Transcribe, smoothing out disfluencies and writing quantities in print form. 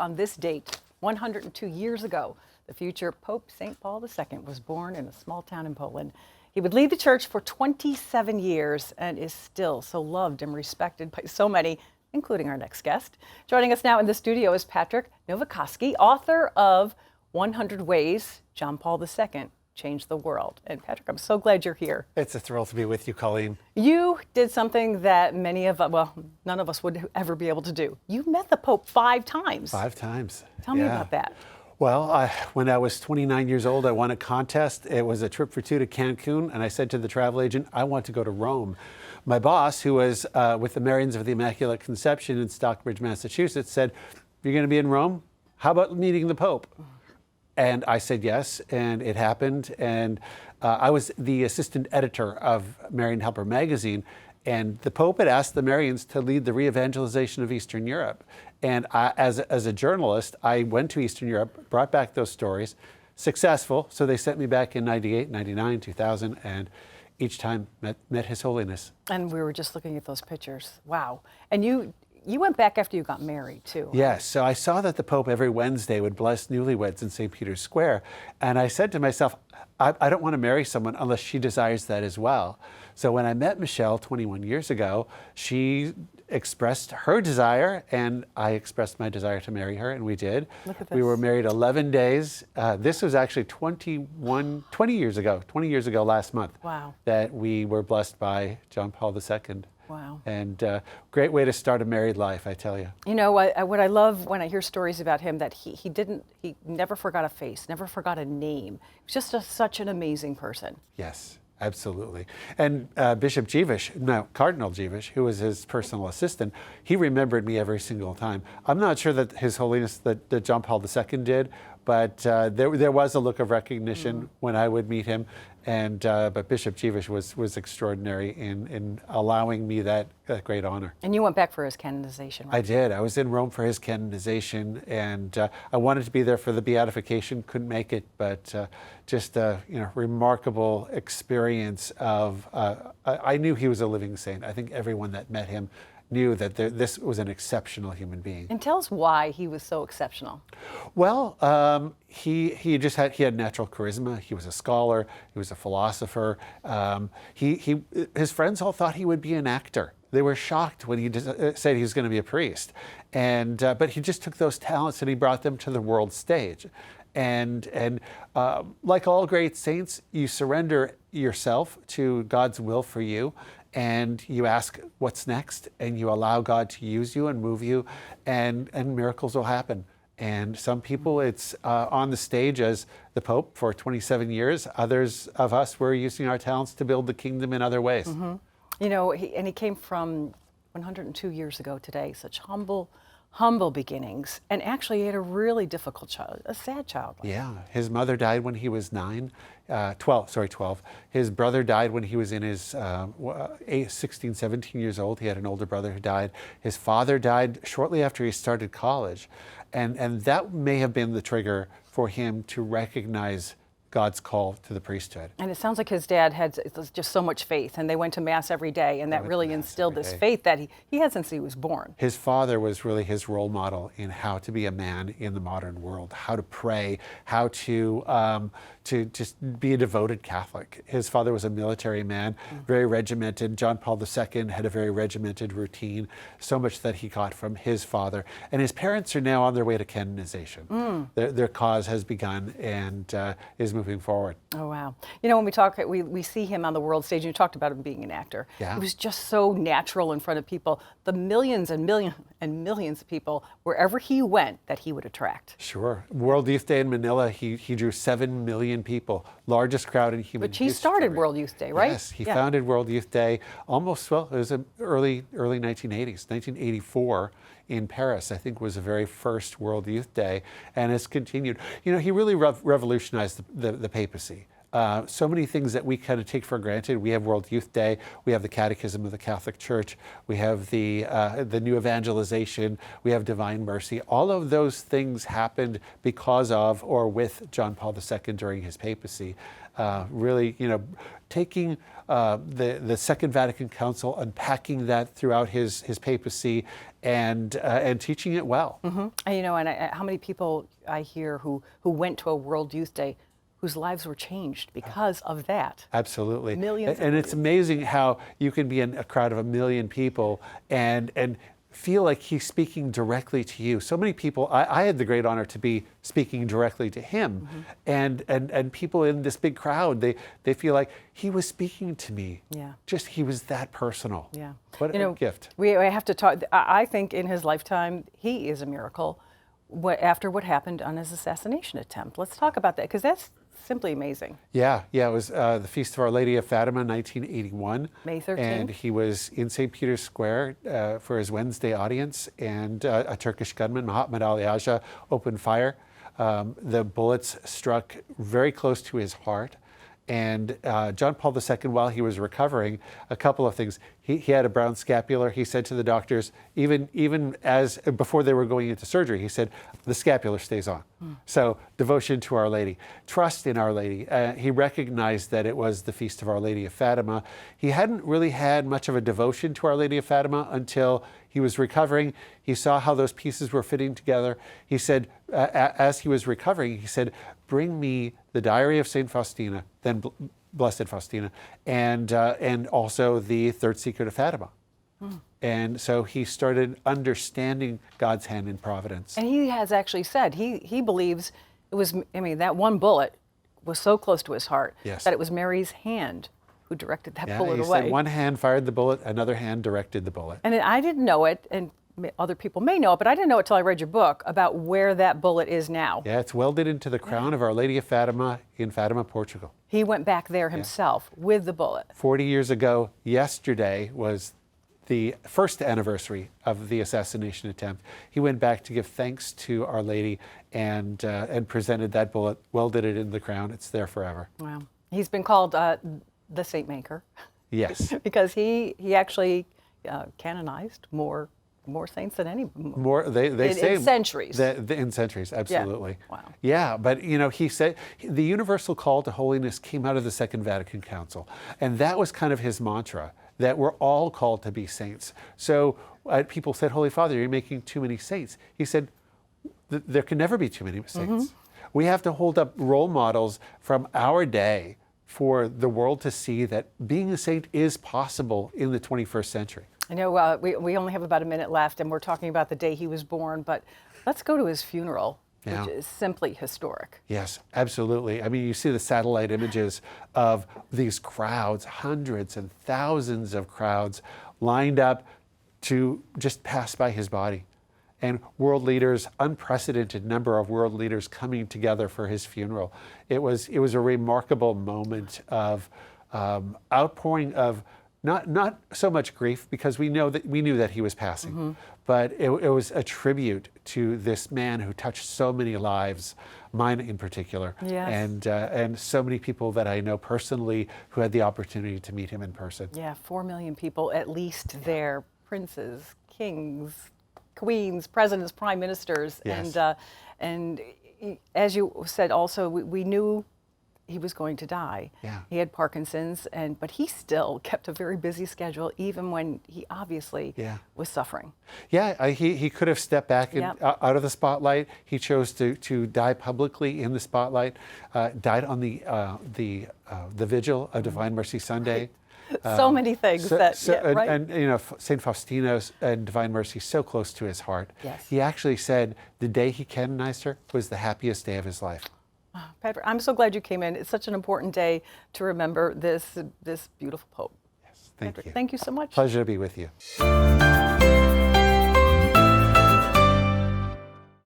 on this date, 102 years ago, the future Pope St. Paul II was born in a small town in Poland. He would lead the church for 27 years and is still so loved and respected by so many, including our next guest. Joining us now in the studio is Patrick Novecosky, author of 100 Ways John Paul II Changed the World. And Patrick, I'm so glad you're here. It's a thrill to be with you, Colleen. You did something that many of us, well, none of us would ever be able to do. You met the Pope 5 times. 5 times. Tell me about that. Well, when I was 29 years old, I won a contest. It was a trip for 2 to Cancun, and I said to the travel agent, I want to go to Rome. My boss, who was with the Marians of the Immaculate Conception in Stockbridge, Massachusetts, said, you're going to be in Rome? How about meeting the Pope? And I said yes, and it happened. And I was the assistant editor of Marian Helper magazine, and the Pope had asked the Marians to lead the re-evangelization of Eastern Europe. And as a journalist, I went to Eastern Europe, brought back those stories, successful. So they sent me back in 98, 99, 2000, and each time met His Holiness. And we were just looking at those pictures. Wow. And you went back after you got married, too. Yes. So I saw that the Pope every Wednesday would bless newlyweds in St. Peter's Square. And I said to myself, I don't want to marry someone unless she desires that as well. So when I met Michelle 21 years ago, she expressed her desire, and I expressed my desire to marry her, and we did. Look at this. We were married 11 days. This was actually 20 years ago last month. Wow. That we were blessed by John Paul II. Wow. And great way to start a married life, I tell you. You know, what I love when I hear stories about him, that he never forgot a face, never forgot a name. He was just such an amazing person. Yes, absolutely. And Bishop Jeevish, no, Cardinal Jeevish, who was his personal assistant, he remembered me every single time. I'm not sure that His Holiness, that John Paul II did, but there was a look of recognition when I would meet him. And but Bishop Jeevish was extraordinary in allowing me that great honor. And you went back for his canonization, right? I did. I was in Rome for his canonization, and I wanted to be there for the beatification. Couldn't make it, but just a remarkable experience of. I knew he was a living saint. I think everyone that met him knew that this was an exceptional human being. And tell us why he was so exceptional. Well, he had natural charisma. He was a scholar. He was a philosopher. His friends all thought he would be an actor. They were shocked when he said he was going to be a priest, but he just took those talents and he brought them to the world stage. And like all great saints, you surrender yourself to God's will for you. And you ask what's next, and you allow God to use you and move you, and miracles will happen. And some people, it's on the stage as the Pope for 27 years. Others of us were using our talents to build the kingdom in other ways. Mm-hmm. You know, he came from 102 years ago today, such humble beginnings, and actually he had a really difficult a sad childhood. Yeah, his mother died when he was 12. His brother died when he was in his 16, 17 years old. He had an older brother who died. His father died shortly after he started college. And that may have been the trigger for him to recognize God's call to the priesthood. And it sounds like his dad had just so much faith, and they went to Mass every day, and that really instilled this faith that he had since he was born. His father was really his role model in how to be a man in the modern world, how to pray, how to just be a devoted Catholic. His father was a military man, very regimented. John Paul II had a very regimented routine, so much that he got from his father. And his parents are now on their way to canonization. Their cause has begun and is moving forward. Oh, wow. You know, when we talk, we see him on the world stage, and you talked about him being an actor. Yeah. He was just so natural in front of people. The millions and millions of people, wherever he went, that he would attract. Sure. World Youth Day in Manila, he drew 7 million people, largest crowd in human history. But he started World Youth Day, right? Yes, he founded World Youth Day it was the early 1980s, 1984. In Paris, I think, was the very first World Youth Day, and it's continued. You know, he really revolutionized the papacy. So many things that we kind of take for granted. We have World Youth Day, we have the Catechism of the Catholic Church, we have the new evangelization, we have Divine Mercy. All of those things happened because of or with John Paul II during his papacy. really, taking the Second Vatican Council, unpacking that throughout his papacy, and teaching it well. Mm-hmm. And how many people I hear who went to a World Youth Day whose lives were changed because of that. Absolutely. Millions. And it's amazing how you can be in a crowd of 1 million people and feel like he's speaking directly to you. So many people, I had the great honor to be speaking directly to him. Mm-hmm. And people in this big crowd, they feel like he was speaking to me. Yeah. Just, he was that personal. Yeah. What a gift. We have to talk, I think in his lifetime, he is a miracle after what happened on his assassination attempt. Let's talk about that, because that's simply amazing. Yeah, it was the Feast of Our Lady of Fatima, 1981. May 13th. And he was in St. Peter's Square for his Wednesday audience, and a Turkish gunman, Muhammad Ali Aja, opened fire. The bullets struck very close to his heart. And John Paul II, while he was recovering, a couple of things. He had a brown scapular. He said to the doctors, even as before they were going into surgery, he said, the scapular stays on. So devotion to Our Lady, trust in Our Lady. He recognized that it was the Feast of Our Lady of Fatima. He hadn't really had much of a devotion to Our Lady of Fatima until he was recovering. He saw how those pieces were fitting together. He said, as he was recovering, he said, bring me the Diary of St. Faustina, then Blessed Faustina, and also the Third Secret of Fatima. And so he started understanding God's hand in providence. And he has actually said he believes it was, that one bullet was so close to his heart that it was Mary's hand who directed that bullet away. Said one hand fired the bullet, another hand directed the bullet. And I didn't know it, and other people may know it, but I didn't know it till I read your book about where that bullet is now. Yeah, it's welded into the crown of Our Lady of Fatima in Fatima, Portugal. He went back there himself with the bullet. 40 years ago, yesterday was the first anniversary of the assassination attempt. He went back to give thanks to Our Lady and presented that bullet, welded it in the crown. It's there forever. Wow. He's been called the Saint Maker. Yes. Because he actually canonized more saints than any. They say in centuries. In centuries, absolutely. Yeah. Wow. Yeah, but he said the universal call to holiness came out of the Second Vatican Council, and that was kind of his mantra, that we're all called to be saints. So people said, Holy Father, you're making too many saints. He said, there can never be too many saints. Mm-hmm. We have to hold up role models from our day for the world to see that being a saint is possible in the 21st century. I know we only have about a minute left, and we're talking about the day he was born, but let's go to his funeral, which is simply historic. Yes, absolutely. I mean, you see the satellite images of these crowds, hundreds and thousands of crowds lined up to just pass by his body. And world leaders, unprecedented number of world leaders coming together for his funeral. It was a remarkable moment of outpouring of not so much grief, because we knew that he was passing, but it was a tribute to this man who touched so many lives, mine in particular, and so many people that I know personally who had the opportunity to meet him in person. Yeah, 4 million people at least there, princes, kings, queens, presidents, prime ministers, and as you said, also we knew he was going to die. Yeah. He had Parkinson's, but he still kept a very busy schedule, even when he obviously was suffering. Yeah, he could have stepped back out of the spotlight. He chose to die publicly in the spotlight. Died on the vigil of Divine Mercy Sunday. So many things right? And St. Faustina's and Divine Mercy so close to his heart. Yes. He actually said the day he canonized her was the happiest day of his life. Patrick, I'm so glad you came in. It's such an important day to remember this beautiful Pope. Yes, thank you. Thank you so much. Pleasure to be with you.